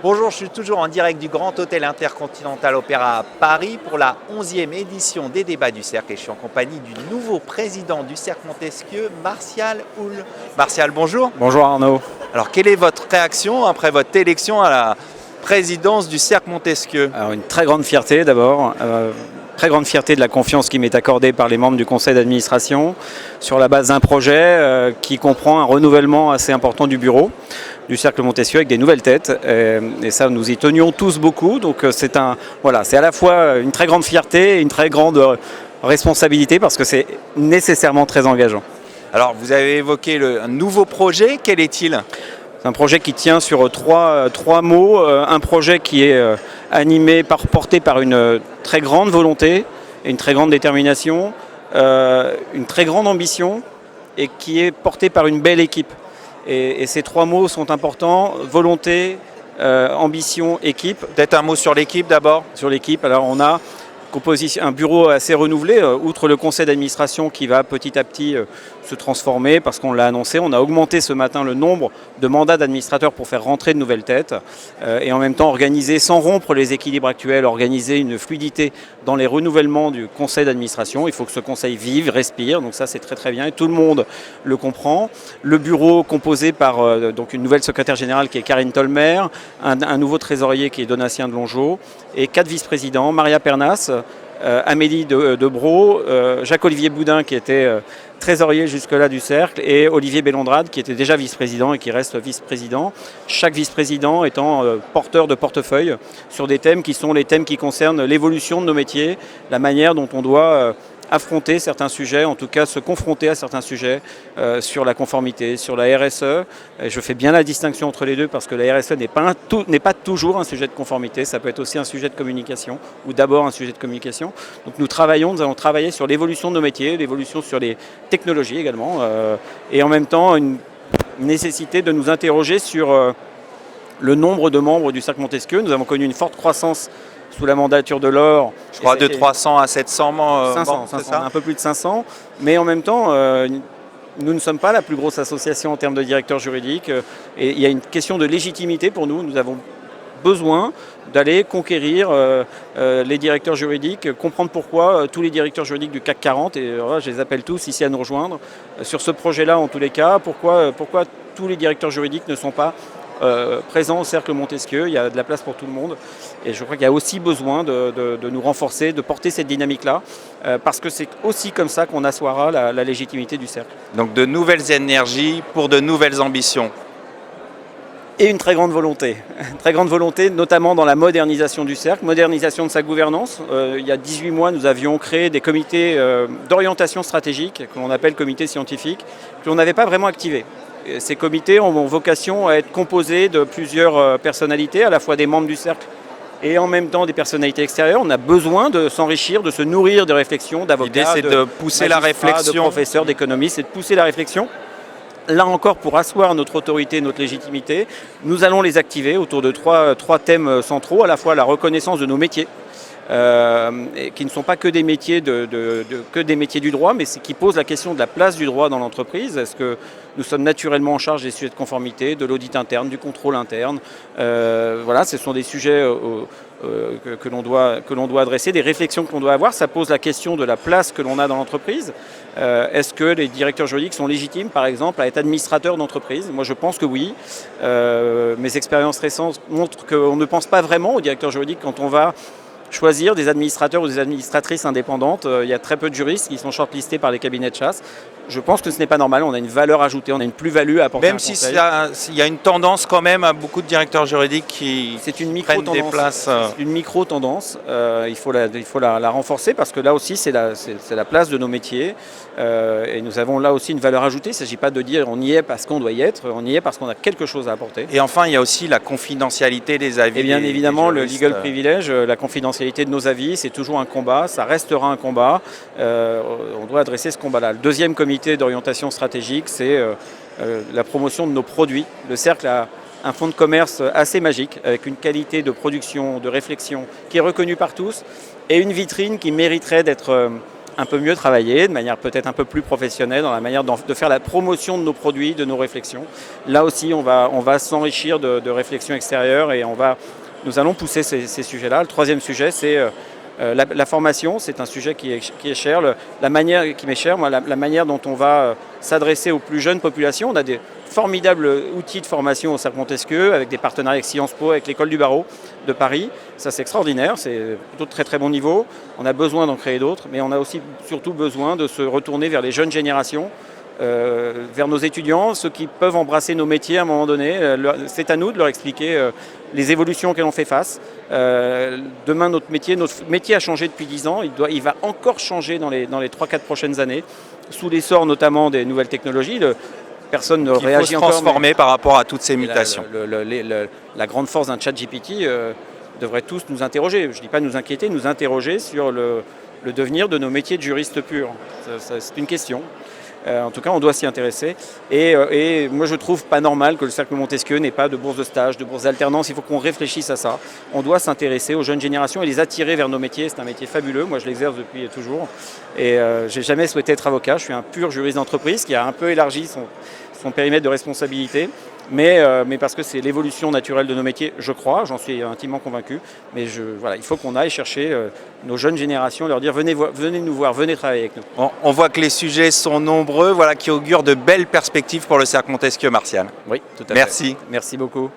Bonjour, je suis toujours en direct du Grand Hôtel Intercontinental Opéra à Paris pour la 11e édition des débats du Cercle et je suis en compagnie du nouveau président du Cercle Montesquieu, Martial Houle. Martial, bonjour. Bonjour Arnaud. Alors, quelle est votre réaction après votre élection à la présidence du Cercle Montesquieu? Alors, une très grande fierté d'abord, très grande fierté de la confiance qui m'est accordée par les membres du conseil d'administration sur la base d'un projet qui comprend un renouvellement assez important du bureau du Cercle Montesquieu avec des nouvelles têtes et ça nous y tenions tous beaucoup, donc c'est à la fois une très grande fierté et une très grande responsabilité parce que c'est nécessairement très engageant. Alors, vous avez évoqué un nouveau projet, quel est-il? C'est un projet qui tient sur trois mots, un projet qui est porté par une très grande volonté et une très grande détermination, une très grande ambition et qui est porté par une belle équipe. Et ces trois mots sont importants, volonté, ambition, équipe. Peut-être un mot sur l'équipe d'abord. Sur l'équipe, alors on a un bureau assez renouvelé, outre le conseil d'administration qui va petit à petit se transformer parce qu'on l'a annoncé. On a augmenté ce matin le nombre de mandats d'administrateurs pour faire rentrer de nouvelles têtes et en même temps organiser, sans rompre les équilibres actuels, organiser une fluidité dans les renouvellements du conseil d'administration. Il faut que ce conseil vive, respire, donc ça c'est très très bien et tout le monde le comprend. Le bureau composé par donc une nouvelle secrétaire générale qui est Karine Tolmer, un nouveau trésorier qui est Donatien de Longeau et 4 vice-présidents, Maria Pernas, Amélie Debro, Jacques-Olivier Boudin qui était trésorier jusque-là du Cercle et Olivier Bellondrade qui était déjà vice-président et qui reste vice-président. Chaque vice-président étant porteur de portefeuille sur des thèmes qui sont les thèmes qui concernent l'évolution de nos métiers, la manière dont on doit affronter certains sujets, en tout cas se confronter à certains sujets sur la conformité, sur la RSE. Et je fais bien la distinction entre les deux parce que la RSE n'est pas toujours un sujet de conformité, ça peut être aussi un sujet de communication ou d'abord un sujet de communication. Donc nous allons travailler sur l'évolution de nos métiers, l'évolution sur les technologies également et en même temps une nécessité de nous interroger sur le nombre de membres du Cercle Montesquieu. Nous avons connu une forte croissance sous la mandature de l'or. Je crois de 300 à 700 membres. 500, un peu plus de 500. Mais en même temps, nous ne sommes pas la plus grosse association en termes de directeurs juridiques. Et il y a une question de légitimité pour nous. Nous avons besoin d'aller conquérir les directeurs juridiques, comprendre pourquoi tous les directeurs juridiques du CAC 40, et je les appelle tous ici à nous rejoindre, sur ce projet-là en tous les cas, pourquoi tous les directeurs juridiques ne sont pas présent au Cercle Montesquieu. Il y a de la place pour tout le monde et je crois qu'il y a aussi besoin de nous renforcer, de porter cette dynamique-là parce que c'est aussi comme ça qu'on assoira la légitimité du Cercle. Donc de nouvelles énergies pour de nouvelles ambitions. Et une très grande volonté, notamment dans la modernisation du Cercle, modernisation de sa gouvernance. Il y a 18 mois, nous avions créé des comités d'orientation stratégique, que l'on appelle comités scientifiques, que l'on n'avait pas vraiment activés. Ces comités ont vocation à être composés de plusieurs personnalités, à la fois des membres du Cercle et en même temps des personnalités extérieures. On a besoin de s'enrichir, de se nourrir de réflexions, d'avocats, l'idée c'est de pousser la réflexion, de professeurs, d'économistes, c'est de pousser la réflexion. Là encore, pour asseoir notre autorité, notre légitimité, nous allons les activer autour de trois thèmes centraux, à la fois la reconnaissance de nos métiers, qui ne sont pas que des métiers du droit, mais qui posent la question de la place du droit dans l'entreprise. Est-ce que nous sommes naturellement en charge des sujets de conformité, de l'audit interne, du contrôle interne? Ce sont des sujets que l'on doit adresser, des réflexions que l'on doit avoir. Ça pose la question de la place que l'on a dans l'entreprise. Est-ce que les directeurs juridiques sont légitimes, par exemple, à être administrateurs d'entreprise? Moi, je pense que oui. Mes expériences récentes montrent qu'on ne pense pas vraiment aux directeurs juridiques quand on va choisir des administrateurs ou des administratrices indépendantes. Il y a très peu de juristes qui sont shortlistés par les cabinets de chasse. Je pense que ce n'est pas normal, on a une valeur ajoutée, on a une plus-value à apporter. Même si il y a une tendance quand même à beaucoup de directeurs juridiques qui prennent des places. C'est une micro-tendance, il faut la renforcer parce que là aussi c'est la place de nos métiers et nous avons là aussi une valeur ajoutée. Il ne s'agit pas de dire on y est parce qu'on doit y être, on y est parce qu'on a quelque chose à apporter. Et enfin il y a aussi la confidentialité des avis. Et bien évidemment le legal privilege, la confidentialité de nos avis, c'est toujours un combat, ça restera un combat, on doit adresser ce combat-là. Le deuxième comité d'orientation stratégique, c'est la promotion de nos produits. Le Cercle a un fonds de commerce assez magique, avec une qualité de production, de réflexion qui est reconnue par tous, et une vitrine qui mériterait d'être un peu mieux travailler, de manière peut-être un peu plus professionnelle, dans la manière de faire la promotion de nos produits, de nos réflexions. Là aussi, on va s'enrichir de réflexions extérieures et nous allons pousser ces sujets-là. Le troisième sujet, c'est la formation. C'est un sujet qui est cher. La manière qui m'est chère, moi, la manière dont on va s'adresser aux plus jeunes populations. On a des formidables outils de formation au Cercle Montesquieu, avec des partenariats avec Sciences Po, avec l'École du barreau de Paris. Ça, c'est extraordinaire, c'est plutôt de très très bon niveau. On a besoin d'en créer d'autres, mais on a aussi surtout besoin de se retourner vers les jeunes générations, vers nos étudiants, ceux qui peuvent embrasser nos métiers à un moment donné. C'est à nous de leur expliquer les évolutions auxquelles on fait face. Demain, notre métier a changé depuis 10 ans, il va encore changer dans les 3-4 prochaines années, sous l'essor notamment des nouvelles technologies. Personne ne réagit encore. Il faut se transformer par rapport à toutes ces mutations. La grande force d'un chat GPT devrait tous nous interroger. Je ne dis pas nous inquiéter, nous interroger sur le devenir de nos métiers de juristes purs. C'est une question. En tout cas, on doit s'y intéresser. Et moi, je trouve pas normal que le Cercle Montesquieu n'ait pas de bourse de stage, de bourse d'alternance. Il faut qu'on réfléchisse à ça. On doit s'intéresser aux jeunes générations et les attirer vers nos métiers. C'est un métier fabuleux. Moi, je l'exerce depuis toujours. Et j'ai jamais souhaité être avocat. Je suis un pur juriste d'entreprise qui a un peu élargi son périmètre de responsabilité. Mais parce que c'est l'évolution naturelle de nos métiers, je crois, j'en suis intimement convaincu. Mais voilà, il faut qu'on aille chercher nos jeunes générations, leur dire venez nous voir, venez travailler avec nous. On voit que les sujets sont nombreux, voilà, qui augurent de belles perspectives pour le Cercle Montesquieu, Martial. Oui, tout à fait. Merci. Merci beaucoup.